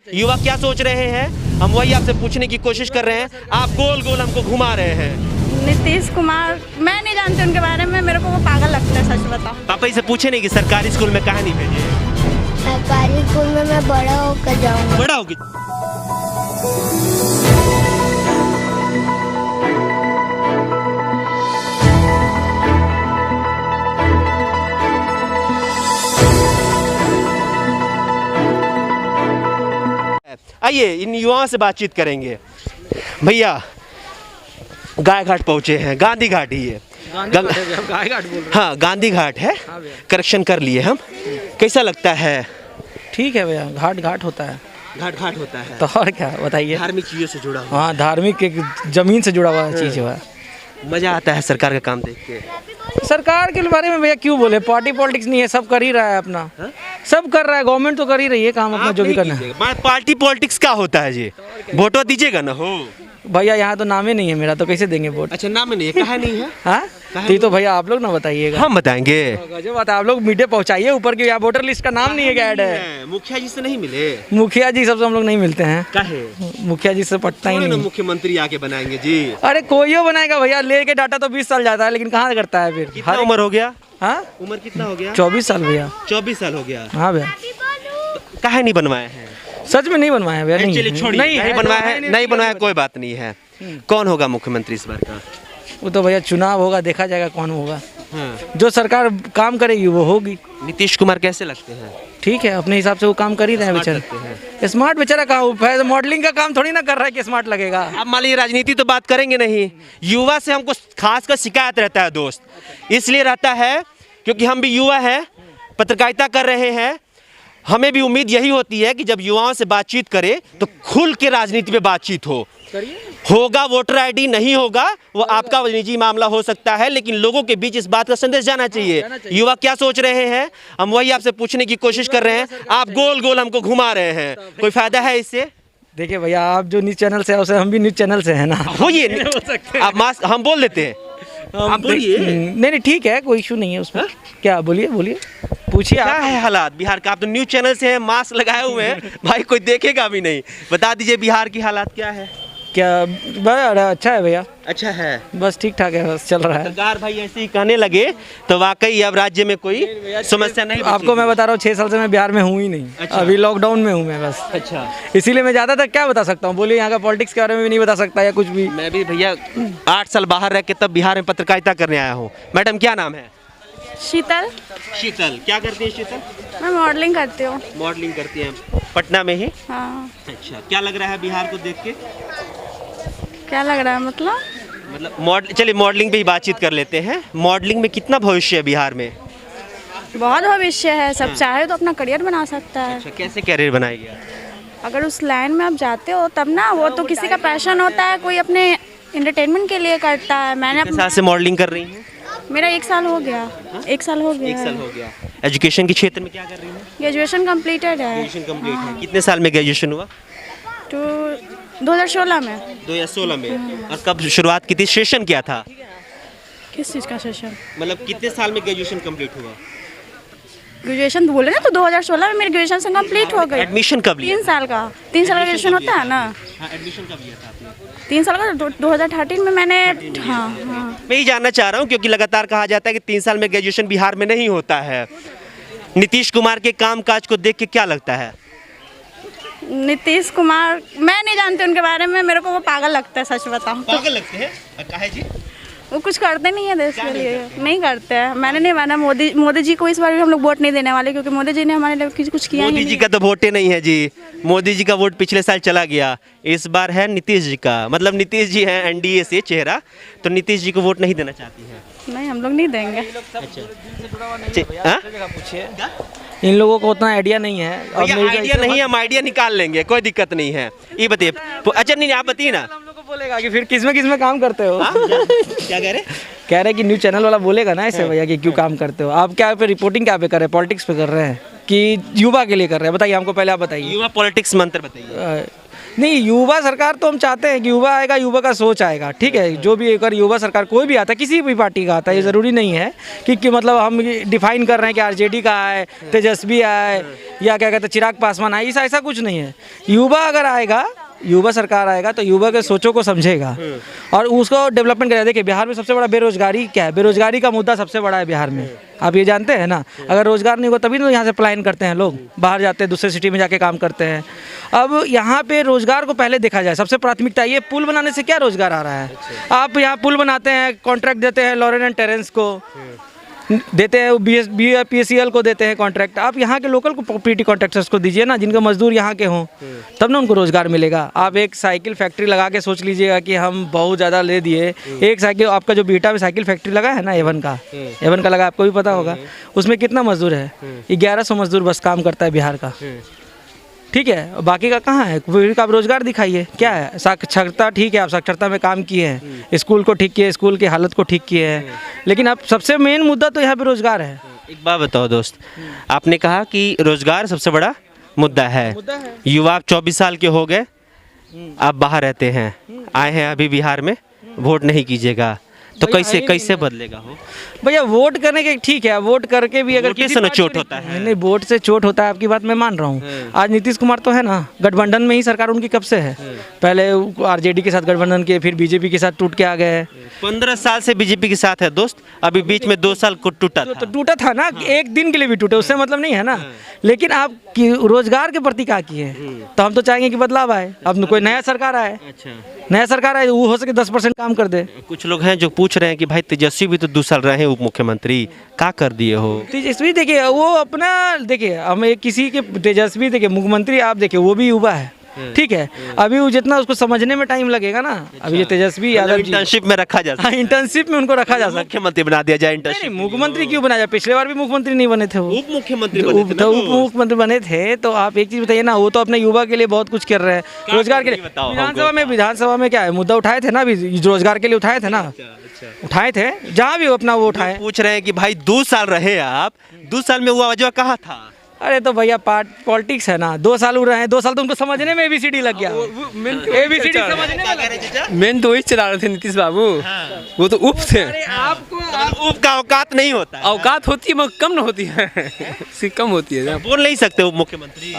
युवा क्या सोच रहे हैं, हम वही आपसे पूछने की कोशिश कर रहे हैं। आप गोल गोल हमको घुमा रहे हैं। नीतीश कुमार, मैं नहीं जानती उनके बारे में, मेरे को वो पागल लगता है, सच बताओ। पापा इसे पूछे नहीं कि सरकारी स्कूल में कहाँ नहीं भेजे? सरकारी स्कूल में मैं बड़ा होकर जाऊंगा। बड़ा होगी। आइए इन युवाओं से बातचीत करेंगे। भैया गाय घाट पहुंचे हैं, गांधी घाट ही है। गाय घाट बोल रहे हाँ गांधी घाट है, करेक्शन कर लिए हम। कैसा लगता है? ठीक है भैया, घाट घाट होता है, घाट घाट होता है तो और क्या बताइए। धार्मिक चीजों से जुड़ा हुआ। हाँ, धार्मिक एक जमीन से जुड़ा हुआ चीज है। मजा आता है सरकार का काम देख के। सरकार के बारे में भैया क्यों बोले, पार्टी पॉलिटिक्स नहीं है, सब कर ही रहा है अपना। सब कर रहा है, गवर्नमेंट तो कर ही रही है काम अपना, जो भी करना है। पार्टी पॉलिटिक्स क्या होता है जी? वोटो दीजिएगा ना हो भैया, यहाँ तो नाम ही नहीं है मेरा, तो कैसे देंगे वोट? अच्छा नाम नहीं है, कहा नहीं है? हाँ तो भैया आप लोग ना बताइएगा। हम बताएंगे। जो बात है, आप लोग मीडिया पहुँचाइए ऊपर की, यहाँ वोटर लिस्ट का नाम नहीं है, क्या ऐड है? मुखिया जी से नहीं मिले? मुखिया जी सबसे हम लोग नहीं मिलते हैं। काहे? मुखिया जी से पटता ही नहीं। मुख्यमंत्री आके बनाएंगे जी। अरे कोई बनाएगा भैया, लेके डाटा तो 20 साल जाता है, लेकिन कहाँ करता है फिर? कितना उम्र हो गया? हाँ उम्र कितना हो गया? 24 साल भैया। 24 साल हो गया। हाँ भैया। काहे नहीं बनवाए हैं? सच में नहीं बनवाया भैया। चलिए छोड़िए, नहीं बनवाया है, नहीं बनवाया, कोई बात नहीं है। कौन होगा मुख्यमंत्री इस बार का? वो तो भैया चुनाव होगा, देखा जाएगा कौन होगा। हाँ। जो सरकार काम करेगी वो होगी। नीतीश कुमार कैसे लगते हैं? ठीक है, अपने हिसाब से वो काम कर ही रहे हैं बेचारा। स्मार्ट बेचारा कहाँ, मॉडलिंग का काम थोड़ी ना कर रहा है कि स्मार्ट लगेगा। अब मान लीजिए राजनीति तो बात करेंगे नहीं, युवा से हमको खासकर शिकायत रहता है दोस्त, इसलिए रहता है क्योंकि हम भी युवा हैं, पत्रकारिता कर रहे हैं। हमें भी उम्मीद यही होती है कि जब युवाओं से बातचीत करें तो खुल के राजनीति पे बातचीत होगा वोटर आईडी नहीं होगा वो आपका निजी मामला हो सकता है, लेकिन लोगों के बीच इस बात का संदेश जाना चाहिए। युवा क्या सोच रहे हैं, हम वही आपसे पूछने की कोशिश कर रहे हैं। आप गोल गोल हमको घुमा रहे हैं, कोई फायदा है इससे? देखिए भैया, आप जो न्यूज चैनल से है उसे हम भी न्यूज चैनल से है ना। होइए आप मास्क हम बोल देते हैं, आप बोलिए। नहीं ठीक है, कोई इशू नहीं है उसमें। क्या बोलिए पूछिए। क्या है हालात बिहार का? आप तो न्यूज चैनल से हैं, मास्क लगाए हुए हैं, भाई कोई देखेगा भी नहीं। बता दीजिए बिहार की हालात क्या है? क्या अच्छा है भैया, अच्छा है, बस ठीक ठाक है, बस चल रहा है। सरकार भाई ऐसे ही कहने लगे तो वाकई अब राज्य में कोई समस्या नहीं। आपको मैं बता रहा हूँ, 6 साल से मैं बिहार में हूँ ही नहीं। अच्छा। अभी लॉकडाउन में हूँ मैं बस। अच्छा, इसीलिए मैं ज़्यादातर क्या बता सकता हूँ, बोलिए। यहाँ का पॉलिटिक्स के बारे में भी नहीं बता सकता या कुछ भी। मैं भी भैया 8 साल बाहर रह के तब बिहार में पत्रकारिता करने आया हूँ। मैडम क्या नाम है? शीतल। शीतल क्या करती है शीतल? मैं मॉडलिंग करती हूँ। मॉडलिंग करती हैं पटना में ही? हाँ। अच्छा, क्या लग रहा है बिहार को देख के? क्या लग रहा है मतलब चलिए मॉडलिंग पे ही बातचीत कर लेते हैं। मॉडलिंग में कितना भविष्य है बिहार में? बहुत भविष्य है, सब चाहे तो अपना करियर बना सकता है। अच्छा, कैसे कैरियर बनाएगी? अगर उस लाइन में आप जाते हो तब ना, वो तो किसी का पैशन होता है, कोई अपने एंटरटेनमेंट के लिए करता है। मैंने कितने साल से मॉडलिंग कर रही हैं? मेरा 1 साल हो गया। 1 साल हो गया। 1 साल हो गया। एजुकेशन के क्षेत्र में क्या कर रही हैं? ग्रेजुएशन कंप्लीटेड है। ग्रेजुएशन कंप्लीट है। कितने साल में ग्रेजुएशन हुआ? तो 2016 में। 2016 में। और कब शुरुआत की थी, सेशन क्या था? किस चीज़ का सेशन? मतलब कितने साल में ग्रेजुएशन कंप्लीट हुआ? ग्रेजुएशन बोले ना, तो 2016 में मेरी ग्रेजुएशन कंप्लीट हो गई। एडमिशन कब लिया? 3 साल का। 3 साल का ग्रेजुएशन होता है ना। हाँ, एडमिशन कब लिया था आपने? 3 साल का 2013 में मैंने। हाँ। मैं ये जानना चाह रहा हूँ क्योंकि लगातार कहा जाता है कि 3 साल में ग्रेजुएशन बिहार में नहीं होता है। नीतीश कुमार के कामकाज को देख के क्या लगता है? नीतीश कुमार, मैं नहीं जानती उनके बारे में, मेरे को वो पागल लगता है, सच बताऊं। पागल लगते हैं? काहे जी? वो कुछ करते नहीं है देश के लिए, नहीं करते हैं। मैंने नहीं माना मोदी जी को इस बार भी हम लोग वोट नहीं देने वाले, क्योंकि मोदी जी ने हमारे लिए कुछ किया ही नहीं। मोदी जी का तो वोटे नहीं है जी, मोदी जी का वोट पिछले साल चला गया, इस बार है नीतीश जी का। मतलब नीतीश जी हैं एनडीए से चेहरा, तो नीतीश जी को वोट नहीं देना चाहती है? नहीं, हम लोग नहीं देंगे। अच्छा, इन लोगों को उतना आइडिया नहीं है। आइडिया नहीं है, हम आइडिया निकाल लेंगे, कोई दिक्कत नहीं है। ये बताइए। अच्छा नहीं, आप बताइए ना। बोलेगा कि फिर किसमें काम करते हो? क्या कह रहे कि न्यूज चैनल वाला बोलेगा ना ऐसे भैया कि क्यों काम करते हो आप? क्या पे रिपोर्टिंग क्या पे कर रहे हैं? पॉलिटिक्स पे कर रहे हैं कि युवा के लिए कर रहे हैं? बताइए हमको, पहले आप बताइए। युवा पॉलिटिक्स मंत्र बताइए। नहीं, युवा सरकार तो हम चाहते हैं कि युवा आएगा, युवा का सोच आएगा, ठीक है। जो भी अगर युवा सरकार कोई भी आता है, किसी भी पार्टी का आता है, ये ज़रूरी नहीं है कि मतलब हम डिफाइन कर रहे हैं कि आरजेडी का आए, तेजस्वी आए, या क्या कहते हैं चिराग पासवान आए, ऐसा कुछ नहीं है। युवा अगर आएगा, युवा सरकार आएगा तो युवा के सोचों को समझेगा और उसको डेवलपमेंट करेगा। देखिए बिहार में सबसे बड़ा बेरोजगारी क्या है, बेरोजगारी का मुद्दा सबसे बड़ा है बिहार में, आप ये जानते हैं ना। अगर रोजगार नहीं होगा तभी तो यहाँ से पलायन करते हैं लोग, बाहर जाते हैं, दूसरे सिटी में जाके काम करते हैं। अब यहाँ पे रोजगार को पहले देखा जाए, सबसे प्राथमिकता ये पुल बनाने से क्या रोजगार आ रहा है। आप यहाँ पुल बनाते हैं, कॉन्ट्रैक्ट देते हैं लॉरेन एंड टेरेंस को, देते हैं BPCL को देते हैं कॉन्ट्रैक्ट। आप यहाँ के लोकल को पीटी कॉन्ट्रैक्टर्स को दीजिए ना, जिनका मजदूर यहाँ के हों, तब ना उनको रोजगार मिलेगा। आप एक साइकिल फैक्ट्री लगा के सोच लीजिएगा कि हम बहुत ज़्यादा ले दिए। एक साइकिल, आपका जो बीटा में साइकिल फैक्ट्री लगा है ना, एवन का लगा, आपको भी पता होगा, उसमें कितना मजदूर है, 1100 मजदूर बस काम करता है बिहार का, ठीक है। बाकी का कहाँ है, फिर आप रोजगार दिखाइए। क्या है, साक्षरता, ठीक है, आप साक्षरता में काम किए हैं, स्कूल को ठीक किए, स्कूल की हालत को ठीक किए हैं, लेकिन अब सबसे मेन मुद्दा तो यहाँ पे रोजगार है। एक बात बताओ दोस्त, आपने कहा कि रोजगार सबसे बड़ा मुद्दा है। युवा 24 साल के हो गए, आप बाहर रहते हैं, आए हैं अभी बिहार में, वोट नहीं कीजिएगा तो कैसे बदलेगा हो भैया। वोट करने के ठीक है, वोट करके भी अगर किसी से चोट होता है। नहीं, वोट से चोट होता है, आपकी बात मैं मान रहा हूँ। आज नीतीश कुमार तो है ना, गठबंधन में ही सरकार उनकी कब से है। पहले आरजेडी के साथ गठबंधन किए, फिर बीजेपी के साथ टूट के आ गए। 15 साल से बीजेपी के साथ है दोस्त, अभी बीच में 2 साल को टूटा था। तो टूटा था ना, एक दिन के लिए भी टूटे, उससे मतलब नहीं है ना। लेकिन आप रोजगार के प्रति क्या किए, तो हम तो चाहेंगे कि बदलाव आए। अब कोई नया सरकार आए, नया सरकार आए, वो हो सके 10% काम कर दे। कुछ लोग हैं जो पूछ रहे हैं कि भाई तेजस्वी भी तो 2 साल रहे उप मुख्यमंत्री, क्या कर दिए हो। तेजस्वी देखिए, वो अपना देखिए, हम किसी के तेजस्वी देखिए मुख्यमंत्री, आप देखिए वो भी युवा है, ठीक है। अभी वो जितना उसको समझने में टाइम लगेगा ना, अभी ये तेजस्वी यादव इंटर्नशिप में रखा जा सकता है, इंटर्नशिप में उनको रखा जा सकता है। मुख्यमंत्री बना दिया जाए। इंटर्नशिप मुख्यमंत्री क्यों बनाया जाए, पिछले बार भी मुख्यमंत्री नहीं बने थे, वो उप मुख्यमंत्री उप मुख्यमंत्री बने थे। तो आप एक चीज बताइए ना, वो तो अपने युवा के लिए बहुत कुछ कर रहे हैं, रोजगार के लिए। विधानसभा में क्या है, मुद्दा उठाए थे ना, अभी रोजगार के लिए उठाए थे ना, उठाए थे, जहाँ भी अपना वो उठाए। पूछ रहे हैं कि भाई 2 साल रहे आप, 2 साल में हुआ वजह कहाँ था। अरे तो भैया पॉलिटिक्स है ना, 2 साल रहे हैं, 2 साल तो उनको समझने में ABCD लग गया। ABCD समझने में मेन तो वही चला रहे थे नीतीश बाबू। वो तो उप थे। आपको उप का औकात नहीं होता है। औकात होती है मगर कम न होती है, कम होती है। बोल नहीं सकते उप मुख्यमंत्री।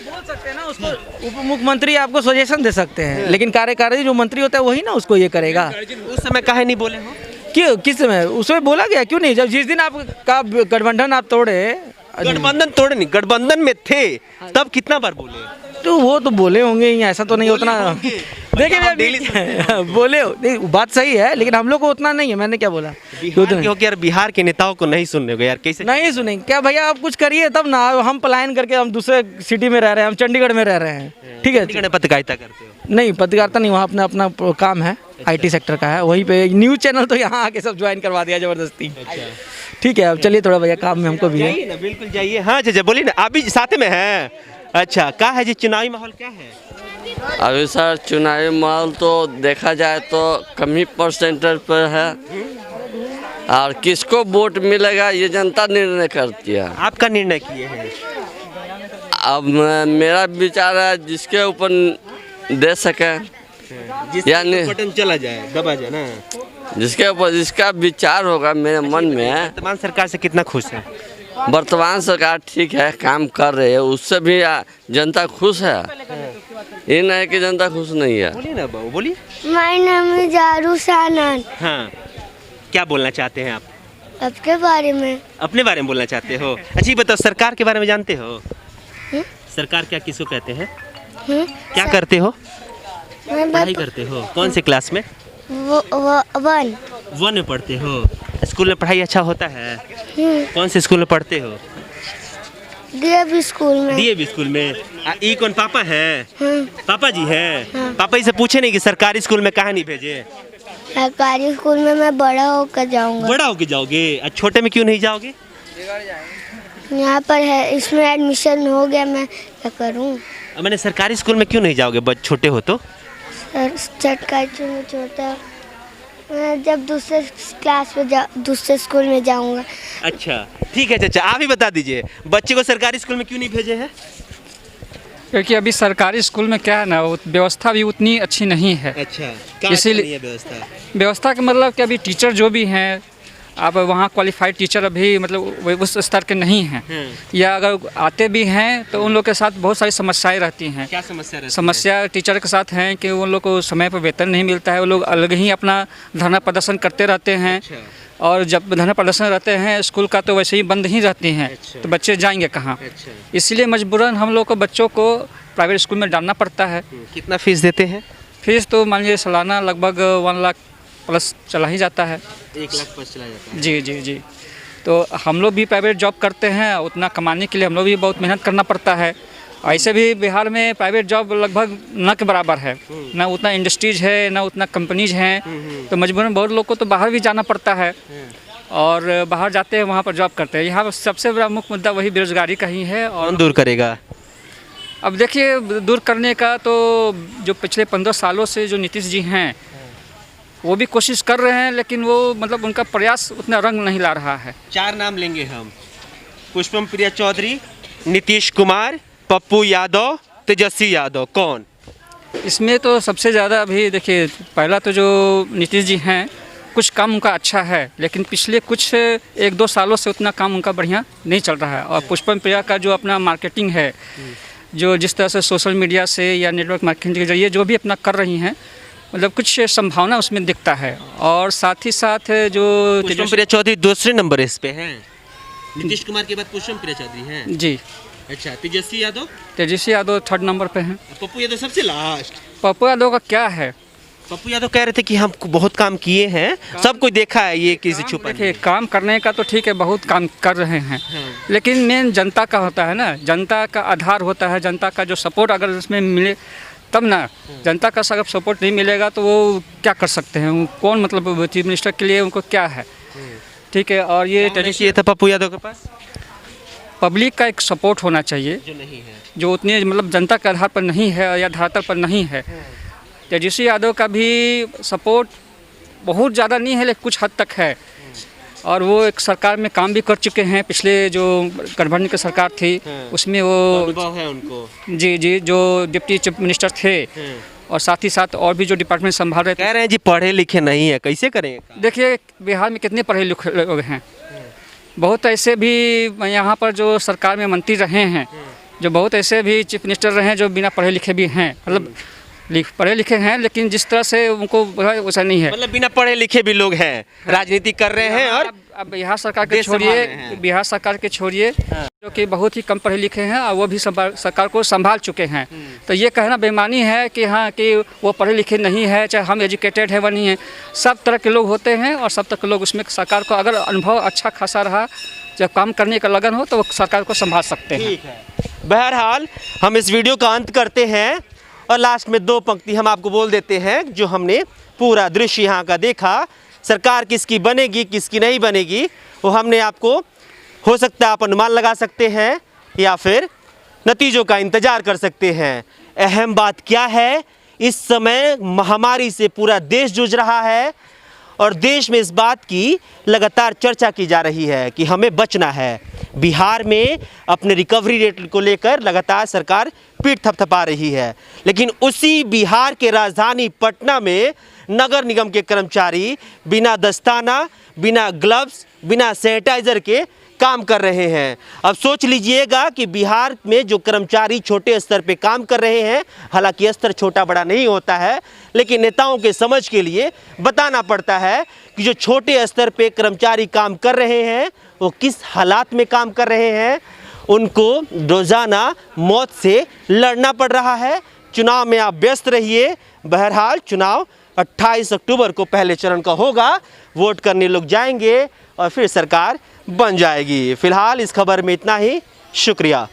बोल सकते हैं ना उसको, उप मुख्यमंत्री आपको सजेशन दे सकते हैं, लेकिन कार्यकारी जो मंत्री होता है वही ना उसको ये करेगा। उस समय काहे नहीं बोले हो, क्यों, किस समय उसमें बोला गया, क्यों नहीं। जब जिस दिन आपका गठबंधन आप तोड़े, गठबंधन तोड़े नहीं, गठबंधन में थे तब कितना बार बोले, तो वो तो बोले होंगे ही, ऐसा तो नहीं उतना। देखिए बोले बात सही है, लेकिन हम लोग को उतना नहीं है। मैंने क्या बोला, यार बिहार के नेताओं को नहीं सुनने को यार, कैसे नहीं सुनेंगे क्या भैया, आप कुछ करिए तब ना। हम पलायन करके हम दूसरे सिटी में रह रहे हैं, हम चंडीगढ़ में रह रहे हैं, ठीक है। पत्रकारिता करते हो? नहीं, पत्रकारिता नहीं, वहाँ अपना अपना काम है, IT सेक्टर का है, वहीं पे न्यूज़ चैनल तो यहाँ आके सब ज्वाइन करवा दिया जबरदस्ती। ठीक है, अब चलिए थोड़ा भैया काम में हमको भी है। बिल्कुल जाइए। हाँ चाचा बोलिए ना, आप भी साथ में हैं। अच्छा, क्या है जी चुनावी माहौल क्या है अभी सर? चुनावी माहौल तो देखा जाए तो कम ही परसेंटेज पर है, और किसको वोट मिलेगा ये जनता निर्णय करती है। आपका निर्णय किए हैं? अब मेरा विचार है जिसके ऊपर दे सके, यानी बटन चला जाए, दबा जाए ना, जिसके ऊपर जिसका विचार होगा मेरे मन में। वर्तमान सरकार से कितना खुश है? वर्तमान सरकार ठीक है, काम कर रही है, उससे भी जनता खुश है। ये नहीं कि जनता खुश नहीं है। बोलिए ना बाबू, बोलिए। माय नेम इज आरुष आनंद। हाँ, क्या बोलना चाहते हैं आप? आपके बारे में। अपने बारे में बोलना चाहते हो? अच्छा बताओ, सरकार के बारे में जानते हो? सरकार क्या किसको कहते हैं? क्या करते हो? पढ़ाई करते हो? कौन से क्लास में? 1 में पढ़ते हो? स्कूल में पढ़ाई अच्छा होता है? कौन से स्कूल में पढ़ते हो? DAV स्कूल में। DAV स्कूल में। ये कौन पापा है? पापा जी है? पापा जी से पूछे नहीं कि सरकारी स्कूल में कहाँ नहीं भेजे? सरकारी स्कूल में मैं बड़ा होकर जाऊंगा। बड़ा होकर जाओगे? छोटे में क्यों नहीं जाओगे? यहाँ पर है, इसमें एडमिशन हो गया, मैं क्या करूँ? मैंने सरकारी स्कूल में क्यों नहीं जाओगे, बच्चे छोटे हो तो? सरकारी में छोटा, मैं जब दूसरे क्लास में दूसरे स्कूल में जाऊंगा। अच्छा ठीक है चाचा, आप ही बता दीजिए, बच्चे को सरकारी स्कूल में क्यों नहीं भेजे हैं? क्योंकि अभी सरकारी स्कूल में क्या है ना, वो व्यवस्था भी उतनी अच्छी नहीं है। अच्छा, इसीलिए व्यवस्था व्यवस्था का मतलब कि अभी टीचर जो भी हैं, अब वहाँ क्वालिफाइड टीचर अभी मतलब वो उस स्तर के नहीं हैं, या अगर आते भी हैं तो उन लोग के साथ बहुत सारी समस्याएं रहती हैं। क्या समस्या रहती समस्या टीचर के साथ हैं कि उन लोग को समय पर वेतन नहीं मिलता है, वो लोग अलग ही अपना धरना प्रदर्शन करते रहते हैं। अच्छा। और जब धरना प्रदर्शन रहते हैं स्कूल का तो वैसे ही बंद ही रहती हैं। अच्छा। तो बच्चे जाएंगे कहाँ? अच्छा। इसलिए मजबूरन हम लोग को बच्चों को प्राइवेट स्कूल में डालना पड़ता है। कितना फीस देते हैं? फीस तो मान लीजिए सालाना लगभग 1 लाख प्लस चला ही जाता है। 1 लाख प्लस चला जाता है। जी जी जी। तो हम लोग भी प्राइवेट जॉब करते हैं, उतना कमाने के लिए हम लोग भी बहुत मेहनत करना पड़ता है। ऐसे भी बिहार में प्राइवेट जॉब लगभग न के बराबर है, ना उतना इंडस्ट्रीज है, ना उतना कंपनीज हैं। तो मजबूरन बहुत लोग को तो बाहर भी जाना पड़ता है, और बाहर जाते हैं वहाँ पर जॉब करते हैं। यहाँ पर सबसे बड़ा मुख्य मुद्दा वही बेरोजगारी का ही है। और कौन दूर करेगा? अब देखिए, दूर करने का तो जो पिछले 15 सालों से जो नीतीश जी हैं वो भी कोशिश कर रहे हैं, लेकिन वो मतलब उनका प्रयास उतना रंग नहीं ला रहा है। 4 नाम लेंगे हम: पुष्पम प्रिया चौधरी, नीतीश कुमार, पप्पू यादव, तेजस्वी यादव। कौन? इसमें तो सबसे ज़्यादा अभी देखिए, पहला तो जो नीतीश जी हैं कुछ काम उनका अच्छा है, लेकिन पिछले कुछ 1-2 सालों से उतना काम उनका बढ़िया नहीं चल रहा है। और पुष्पम प्रिया का जो अपना मार्केटिंग है, जो जिस तरह से सोशल मीडिया से या नेटवर्क मार्केटिंग के जरिए जो भी अपना कर रही हैं, मतलब कुछ संभावना उसमें दिखता है। और साथ ही साथ जो पुष्पम प्रिया चौधरी दूसरे नंबर इस पे हैं, नीतीश कुमार के बाद पुष्पम प्रिया चौधरी हैं। जी। अच्छा, तेजस्वी यादव? तेजस्वी यादव 3rd नंबर पे हैं। पप्पू यादव सबसे लास्ट। पप्पू यादव का क्या है, पप्पू यादव कह रहे थे कि हम बहुत काम किए हैं, सब कोई देखा है, ये किसी छुपा देखिए काम करने का तो ठीक है, बहुत काम कर रहे हैं, लेकिन मेन जनता का होता है ना, जनता का आधार होता है। जनता का जो सपोर्ट अगर उसमें मिले तब ना, जनता का अगर सपोर्ट नहीं मिलेगा तो वो क्या कर सकते हैं? कौन मतलब चीफ मिनिस्टर के लिए उनको क्या है? ठीक है। और ये चाहिए था पप्पू यादव के पास, पब्लिक का एक सपोर्ट होना चाहिए, जो नहीं है, जो उतने मतलब जनता के आधार पर नहीं है या धरातल पर नहीं है। तेजस्वी यादव का भी सपोर्ट बहुत ज़्यादा नहीं है, लेकिन कुछ हद तक है। और वो एक सरकार में काम भी कर चुके हैं, पिछले जो गठबंधन की सरकार थी उसमें वो अनुभव है उनको। जी जी, जो डिप्टी चीफ मिनिस्टर थे, और साथ ही साथ और भी जो डिपार्टमेंट संभाल रहे थे। कह रहे हैं जी पढ़े लिखे नहीं है, कैसे करेंगे? देखिए बिहार में कितने पढ़े लिखे लोग हैं, बहुत ऐसे भी यहाँ पर जो सरकार में मंत्री रहे हैं, जो बहुत ऐसे भी चीफ मिनिस्टर रहे हैं जो बिना पढ़े लिखे भी हैं, मतलब पढ़े लिखे हैं, लेकिन जिस तरह से उनको वैसा नहीं है। मतलब बिना पढ़े लिखे भी लोग हैं, राजनीति कर रहे हैं। और अब बिहार सरकार के छोड़िए, बिहार सरकार के छोड़िए, जो कि बहुत ही कम पढ़े लिखे हैं और वो भी सरकार को संभाल चुके हैं। तो ये कहना बेईमानी है कि हाँ कि वो पढ़े लिखे नहीं है, चाहे हम एजुकेटेड है वो नहीं है। सब तरह के लोग होते हैं और सब तरह के लोग उसमें सरकार को अगर अनुभव अच्छा खासा रहा, जब काम करने का लगन हो तो वो सरकार को संभाल सकते हैं। ठीक है। बहरहाल हम इस वीडियो का अंत करते हैं और लास्ट में 2 पंक्ति हम आपको बोल देते हैं। जो हमने पूरा दृश्य यहाँ का देखा, सरकार किसकी बनेगी किसकी नहीं बनेगी, वो हमने आपको, हो सकता है आप अनुमान लगा सकते हैं या फिर नतीजों का इंतज़ार कर सकते हैं। अहम बात क्या है, इस समय महामारी से पूरा देश जूझ रहा है और देश में इस बात की लगातार चर्चा की जा रही है कि हमें बचना है। बिहार में अपने रिकवरी रेट को लेकर लगातार सरकार पीठ थपथपा रही है, लेकिन उसी बिहार के राजधानी पटना में नगर निगम के कर्मचारी बिना दस्ताना, बिना ग्लव्स, बिना सैनिटाइजर के काम कर रहे हैं। अब सोच लीजिएगा कि बिहार में जो कर्मचारी छोटे स्तर पे काम कर रहे हैं, हालांकि स्तर छोटा बड़ा नहीं होता है, लेकिन नेताओं के समझ के लिए बताना पड़ता है कि जो छोटे स्तर पे कर्मचारी काम कर रहे हैं वो किस हालात में काम कर रहे हैं। उनको रोज़ाना मौत से लड़ना पड़ रहा है। चुनाव में आप व्यस्त रहिए। बहरहाल चुनाव 28 अक्टूबर को पहले चरण का होगा, वोट करने लोग जाएंगे और फिर सरकार बन जाएगी। फिलहाल इस खबर में इतना ही। शुक्रिया।